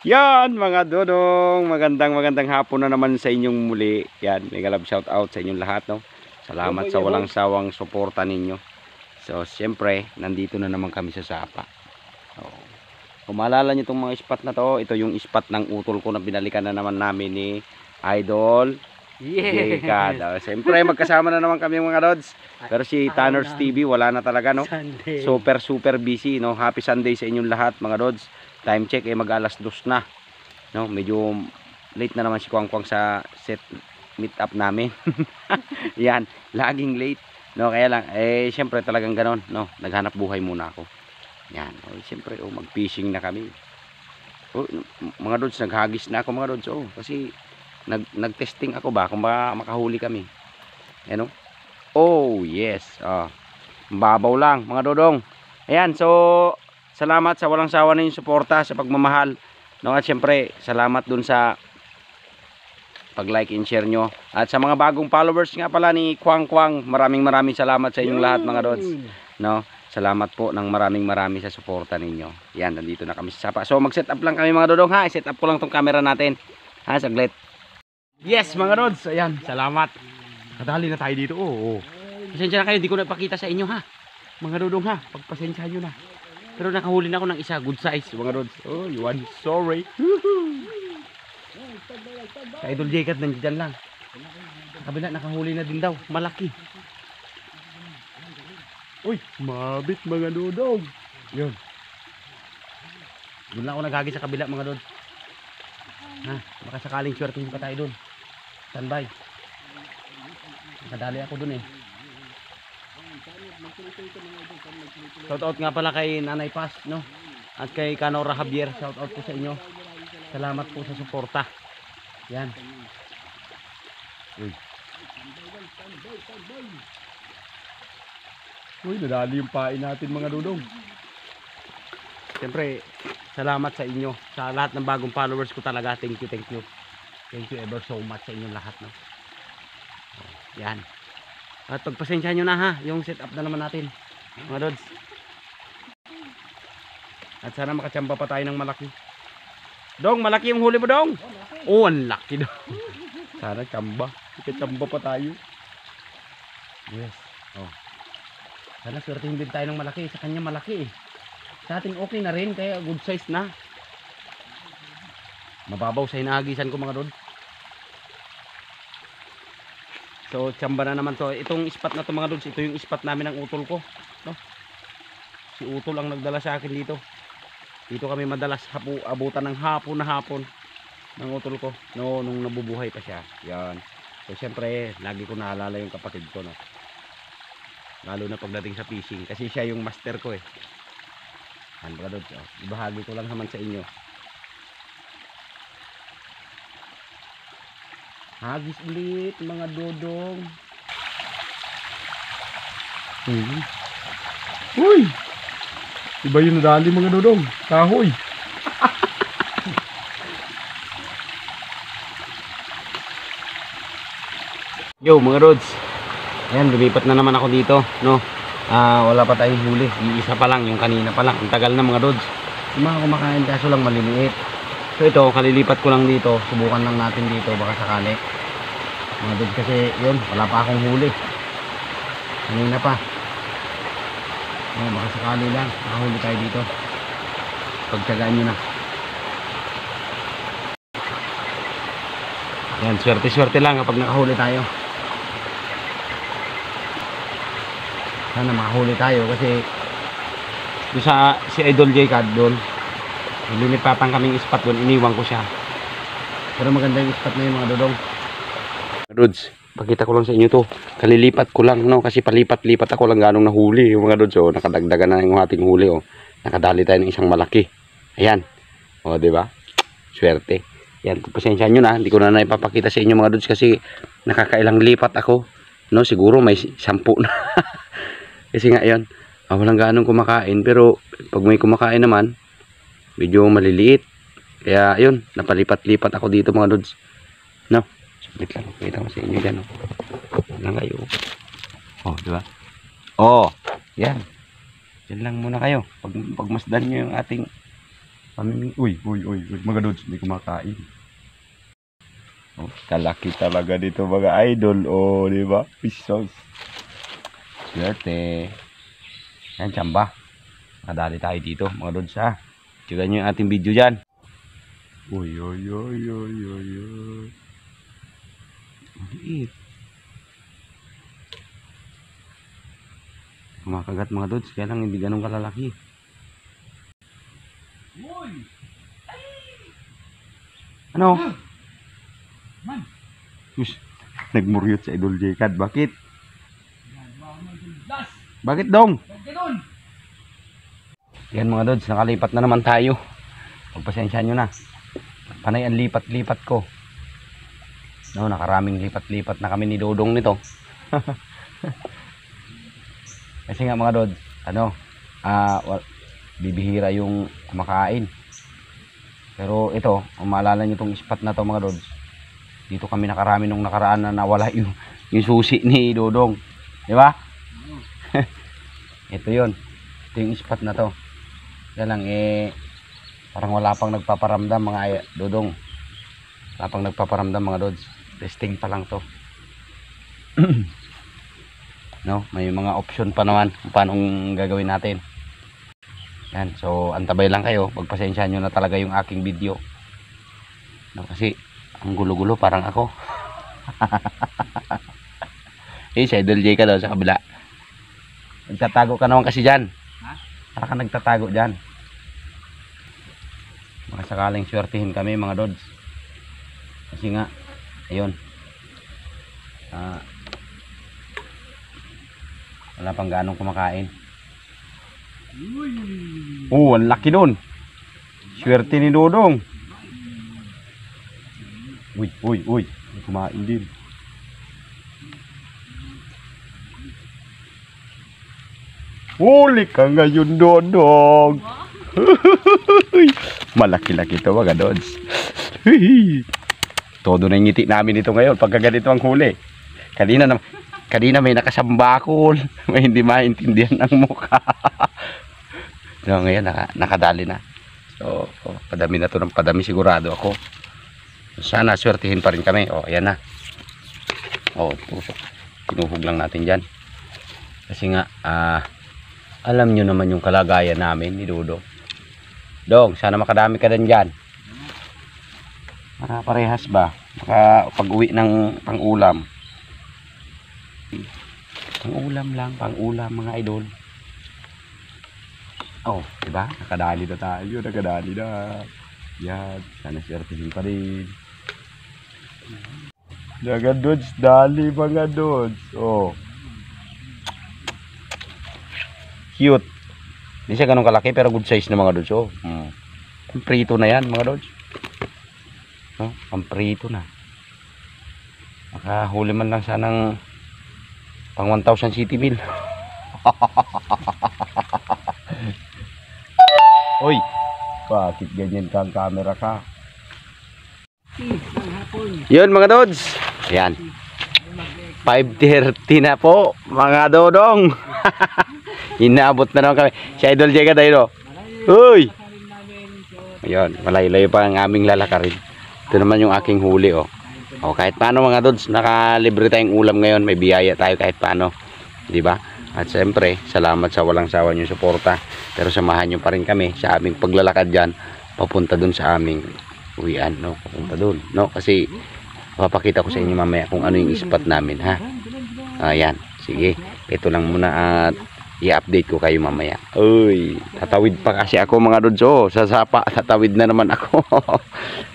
Yan mga dodong, magandang hapon na naman sa inyong muli. Yan, mega love shout out sa inyong lahat, no. Salamat sa walang sawang suporta ninyo. So, siyempre, nandito na naman kami sa Sapa. So, kung maalala nyo itong mga spot na to, ito yung spot ng utol ko na binalikan na naman namin ni Idol J-Cad. Siyempre, magkasama na naman kami mga lods. Pero si Tanner's TV, wala na talaga, no. Super busy, no. Happy Sunday sa inyong lahat mga lods. Time check mag alas 2 na, no, medyo late na naman si Kwang Kwang sa set meet up namin. Yan, laging late, no, kaya lang syempre talagang ganon, no, naghanap buhay muna ako. Yan, syempre mag fishing na kami. Mga lods, naghagis na ako mga lods, kasi nag testing ako ba kung makahuli kami. Yan, yes, mababaw lang mga dodong. Ayan, so salamat sa walang sawa ninyong suporta, sa pagmamahal, no, at syempre salamat dun sa pag-like and share nyo, at sa mga bagong followers nga pala ni Kwang Kwang, maraming salamat sa inyong lahat mga dods, no. Salamat po ng maraming sa suporta ninyo. Yan, nandito na kami sa Sapa. So mag-set up lang kami mga dodong, ha. I-set up ko lang tong camera natin, ha, saglit. Yes mga dods, ayan, salamat. Kadali na tayo dito. Pasensya na kayo, di ko napakita sa inyo, ha mga dodong, ha. Pagpasensyahan nyo na. Pero nakahuli na ako ng isa, good size mga rods. You want sorry. Sa Idol J-Cad nandiyan lang. Kabila nakahuli na din daw, malaki. Uy, mabit mga dodong. Yun. Doon lang ako naghagi sa kabila mga dod. Baka sakaling swertihin pa tayo doon. Standby. Nakadali ako doon. Shout out nga pala kay Nanay Paz, no, at kay Canora Javier. Shout out po sa inyo. Salamat po sa suporta. Yan. Uy, nadali yung pain natin mga dudong. Siyempre, salamat sa inyo, sa lahat ng bagong followers ko talaga. Thank you. Thank you ever so much sa inyong lahat, no. Yan. At pagpasensya nyo na, ha, yung setup na naman natin mga dods. At sana makachamba pa tayo ng malaki. Dong, malaki yung huli mo, Dong. Ang laki, Dong. Sana chamba, makachamba pa tayo. Yes. Sana swertihin din tayo ng malaki. Sa kanya malaki, sa ating okay na rin, kaya good size na. Mababaw sa hinahagisan ko mga dods. So tsamba na naman to. Itong spot na to mga lods, ito yung spot namin ng utol ko, no? Si utol ang nagdala sa akin dito. Dito kami madalas abutan ng hapon ng utol ko, no, nung nabubuhay pa siya. Yan. So syempre lagi ko naalala yung kapatid ko, no, lalo na pagdating sa fishing, kasi siya yung master ko. Yan mga lods, ibahagi ko lang naman sa inyo. Hagis ulit mga dodong. Uy, iba yung nadali mga dodong. Kahoy. Yo mga rods, ayan, lumipat na naman ako dito, no. Wala pa tayong huli, isa pa lang, yung kanina pa lang. Ang tagal na mga rods. Yung mga kumakain kaso lang maliliit. So ito, kalilipat ko lang dito. Subukan lang natin dito, baka sakali. Mga dods, kasi yun, wala pa akong huli. Kanina pa. Baka sakali lang, makahuli tayo dito. Pagtsagaan nyo na. Yan, swerte lang kapag nakahuli tayo. Sana makahuli tayo kasi doon sa si Idol J-Cad doon, lilipatan kaming spot doon, iniwan ko siya. Pero maganda yung spot na yun mga dodong. Dudes, pakita ko lang sa inyo to. Kalilipat ko lang, no, kasi palipat-lipat ako lang ganong nahuli yung mga dudes. Nakadagdagan na yung ating huli. Nakadali tayo ng isang malaki. Ayan. Diba? Swerte. Yan, pasensya nyo na, hindi ko na naipapakita sa inyo mga dudes kasi nakakailang lipat ako, no, siguro may 10 na. Kasi nga yan, walang ganong kumakain, pero pag may kumakain naman medyo maliliit, kaya yun, napalipat-lipat ako dito mga dudes, no. Saglit lang, pakita ko sa inyo dyan, lang kayo. Diba? Yan, dyan lang muna kayo pagmasdan nyo yung ating Uy, mga dudes, hindi kumakain. Oh, kalaki talaga dito mga idol. Oh, di ba? Fish sauce. Swerte. Yan, tsamba. Nakadali tayo dito, mga dudes ha. Tignan nyo yung ating video dyan. Uy. Maliit. Kumakagat mga dudes, kaya lang hindi ganun kalalaki. Uy! Ano? Man! Sus, nagmuryot sa Idol Jcad. Bakit? Last! Bakit dong? Ganun! Yan mga dudes, nakalipat na naman tayo. Pagpasensya nyo na. Panay ang lipat-lipat ko. No, nakaraming lipat-lipat na kami ni Dodong nito. Kasi nga mga dudes, bibihira yung kumakain. Pero ito, kung maalala nyo itong spot na to mga dudes, dito kami nakarami nung nakaraan na nawala yung susi ni Dodong. Di ba? Ito yun. Ito yung spot na to. Kaya lang parang wala pang nagpaparamdam mga Dodong. Wala pang nagpaparamdam mga dudes. Testing pa lang to. No, may mga option pa naman kung paano gagawin natin. Yan, so antabay lang kayo. Pagpasensyahan nyo na talaga yung aking video. No, kasi ang gulo-gulo parang ako. Si Idol J ka daw sa kabila. Nagtatago ka naman kasi dyan. Ha? Para ka nagtatago dyan. Mga sakaling swertihin kami mga dods. Kasi nga, ayun. Wala pang ganong kumakain. Uy! Oh, ang laki nun. Swerte ni Dodong. Uy. Kumain din. Huli ka ngayon, Dodong. Malaki-laki ito mga dods. Todo na yung ngiti namin ito ngayon pagka ganito ang huli. Kanina may nakasambakol. May hindi maintindihan ang mukha. So ngayon nakadali na. So padami na to ng padami sigurado ako. Sana swertihin pa rin kami. Oh, ayan na. Oh, tusok. Tinuhog lang natin dyan. Kasi nga, alam nyo naman yung kalagayan namin ni Dodo. Dong, sana makadami ka din dyan. Parehas ba? Pag-uwi ng pang-ulam. Pang-ulam lang, pang-ulam mga idol. Oh, diba? Nakadali na tayo, nakadali na. Yan, sana swertihin pa rin. Mga dods, dali mga dods. Oh. Cute. Hindi siya ganun kalaki pero good size na mga dods. Oh. Prito na yan mga dods. No? Prito na. Makahuli man lang sanang pang 1,000 city meal. Oy, bakit ganyan ka ang camera ka? Yun mga dods. Ayan. 5:30 na po mga dodong. Inaabot na naman kami. Si Idol J ka tayo. Uy! Ayun, malayo-layo pa ang aming lalakarin. Ito naman yung aking huli. Oh. Oh, kahit paano mga dods, nakalibre tayong ulam ngayon. May biyaya tayo kahit paano. Diba? At siyempre, salamat sa walang sawa nyo suporta. Pero samahan nyo pa rin kami sa aming paglalakad dyan. Papunta dun sa aming uwian. No? Papunta dun. No? Kasi papakita ko sa inyo mamaya kung ano yung spot namin. Ha? Ayan. Sige. Ito lang muna at i-update ko kayo mamaya. Uy, tatawid pa kasi ako mga dods. Oh, sa sapa, tatawid na naman ako.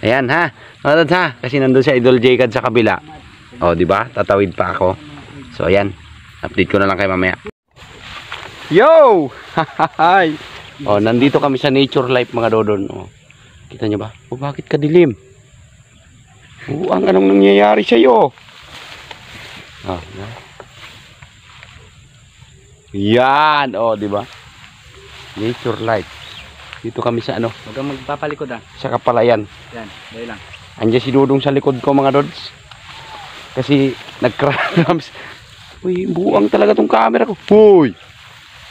Ayan ha. Mga dods ha. Kasi nandun sa Idol Jcad sa kabila. Oh, di ba? Tatawid pa ako. So ayan. Update ko na lang kayo mamaya. Yo! Hi. Oh, nandito kami sa Nature Life mga dodon. Oh. Kita nyo ba? Oh, bakit ka dilim? Oh, anong nangyayari sa iyo? Oh, yan, oh, di ba? Nature Life. Dito kami sa ano? Huwag kang magpapalikod ah. Sa Kapalayan. Yan, dahil lang. Andiyan si Dudong sa likod ko mga dods. Kasi nag-cramps. Uy, buang talaga tong camera ko. Uy!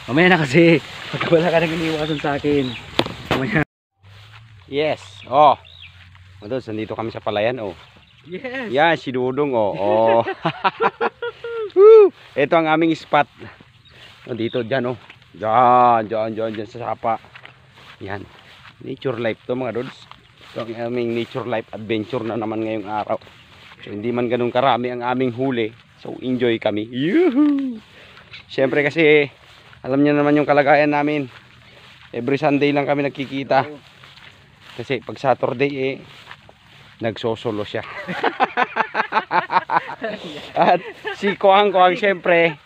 Mamaya na kasi. Pagka wala ka nang iniwasan sa akin. Mamaya. Yes. Oh. Mga Lods, nandito kami sa palayan. Oh. Yes. Yan, si Dudong. Oh. Oh. Woo! Ito ang aming spot. Oh, dito, dyan. Oh. Dyan sa sapa. Yan. Nature life to mga Lods. Ito ang aming nature life adventure na naman ngayong araw. So, hindi man ganun karami ang aming huli. So, enjoy kami. Yuhuu! Siyempre kasi, alam niyo naman yung kalagayan namin. Every Sunday lang kami nagkikita. Kasi pag Saturday nagsosolo siya. At si Kuang siyempre,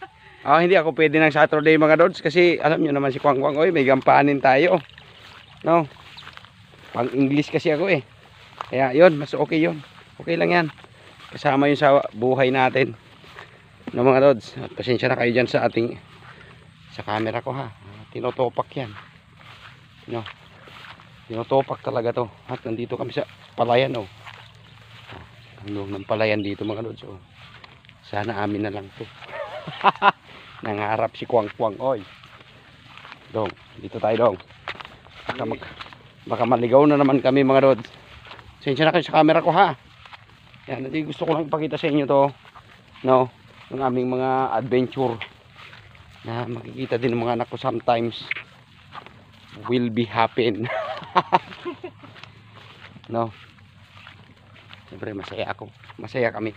hindi ako pwede ng Saturday mga Lods. Kasi alam niyo naman si Kuang, oy, may gampanin tayo. No? Pang English kasi ako Kaya yun, mas okay yun. Okay lang yan. Kasama yun sa buhay natin. No mga Lods, at pasensya na kayo dyan sa camera ko ha. Tinotopak yan. No. Tinotopak talaga to. At nandito kami sa palayan Ang loob ng palayan dito mga Lods. Sana amin na lang to. Nangarap si Kuang. Oy. Dong, dito tayo dong. Baka maligaw na naman kami mga Lods. Pasensya na kayo sa camera ko ha. Yan, hindi gusto ko lang ipakita sa inyo to. No, ng aming mga adventure na makikita din ng mga anak ko sometimes will be happen. No. Siyempre masaya kami.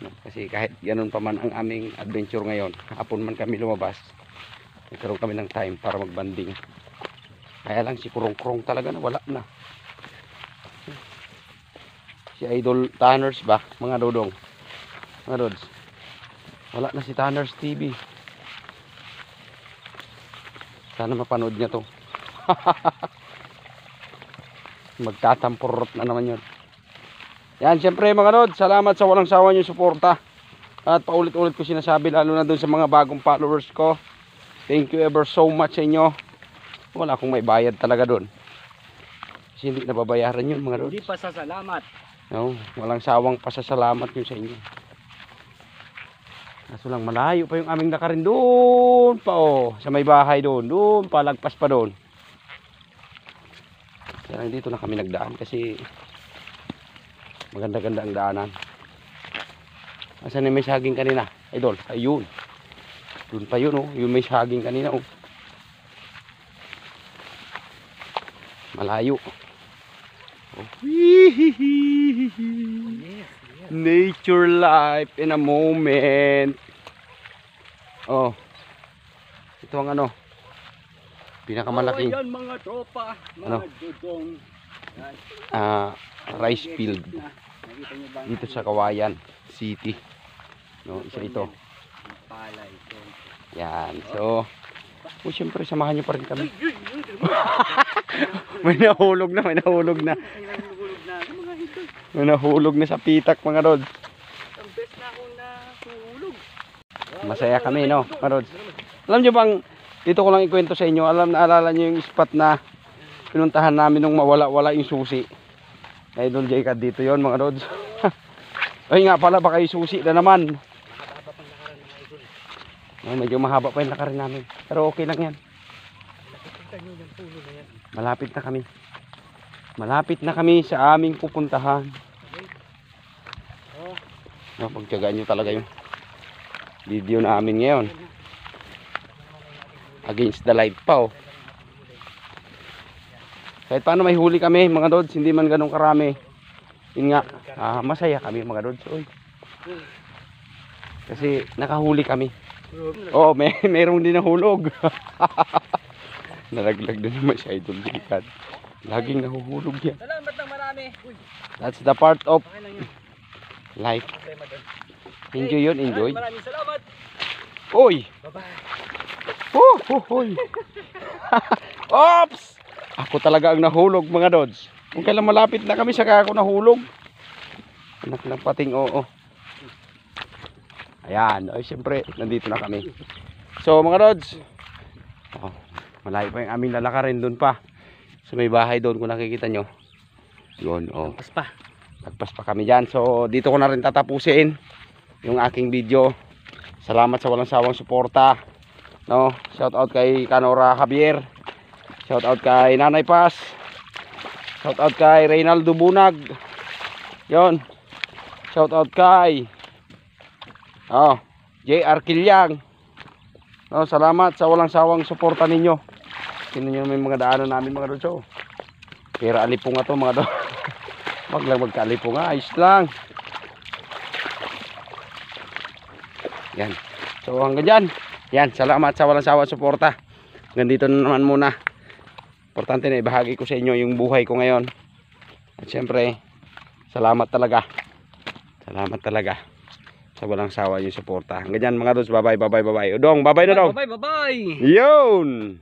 No, kasi kahit ganun pa man ang aming adventure ngayon, hapon man kami lumabas, nagkaroon kami ng time para magbanding. Kaya lang si Kurong talaga na wala na. Si Idol Tanners ba, mga Dodong, mga Lods, wala na si Tanners TV. Sana mapanood niya to. Magtatampurot na naman yun. Yan, syempre mga Lods, salamat sa walang sawa niyong suporta. At paulit-ulit ko sinasabi, lalo na dun sa mga bagong followers ko, thank you ever so much sa inyo. Wala akong may bayad talaga dun. Kasi hindi nababayaran yun mga Lods. Hindi pasasalamat. No, walang sawang pasasalamat yun sa inyo. Kaso lang malayo pa yung aming lakarin doon pa sa may bahay doon pa, lagpas pa doon. Kaya dito na kami nagdaan kasi maganda-ganda ang daanan. Asan na may saging kanina? Idol, ayun. Doon pa yun yung may saging kanina Malayo. Nature life in a moment. Ito ang pinakamalaking yan mga tropa, mga Dodong. rice field dito sa Kawayan City. No, isa ito. Palay. Yan. So, siyempre samahan niyo pa rin kami. May nahulog na. May nahulog na sa pitak mga Lods. Ang best na akong nahulog. Masaya kami no, mga Lods. Alam niyo bang, dito ko lang ikwento sa inyo, naalala niyo yung spot na pinuntahan namin nung mawala-wala yung susi. Idol J-Cad dito yon mga Lods. Ay nga pala, baka yung susi na naman. Medyo mahaba pa yung lakarin namin. Pero okay lang yan. Malapit na kami. Malapit na kami sa aming pupuntahan. Pagtyagaan nyo talaga yung video namin ngayon. Against the light pa Kahit paano may huli kami mga Lods. Hindi man ganun karami. Yun nga, masaya kami mga Lods. Kasi nakahuli kami. Mayroong din nahulog. Nalaglag na naman si Idol J-Cad. Laging nahuhulog yan. Salamat ng marami. That's the part of life. Enjoy yun, enjoy. Maraming salamat. Oy! Bye-bye. Hoy! Oops! Ako talaga ang nahulog mga Lods. Kung kailan malapit na kami, saka ako nahulog. Anak ng pating Ayan, siyempre, nandito na kami. So mga Lods, malayo pa yung aming lalakarin doon pa. So may bahay doon kung nakikita nyo. Yun, Tagpas pa kami dyan. So dito ko na rin tatapusin yung aking video. Salamat sa walang sawang suporta. No, shout out kay Kanora Javier. Shout out kay Nanay Paz. Shout out kay Reynaldo Bunag. Yon. Shout out kay JR Kilyang. Salamat sa walang sawang suporta ninyo. Tingnan niyo may mga daanan namin mga dods. Pera alipong nga to mga dods. Wag lang magkalipong nga, ayos lang. Yan. So hanggang dyan. Yan, salamat sa walang sawang suporta. Ganito na naman muna. Importante na ibahagi ko sa inyo yung buhay ko ngayon. At syempre, salamat talaga. Salamat talaga sa walang sawa yung suporta. Hanggang dyan mga dods, bye bye. Udong, bye bye na daw. Bye. Yun!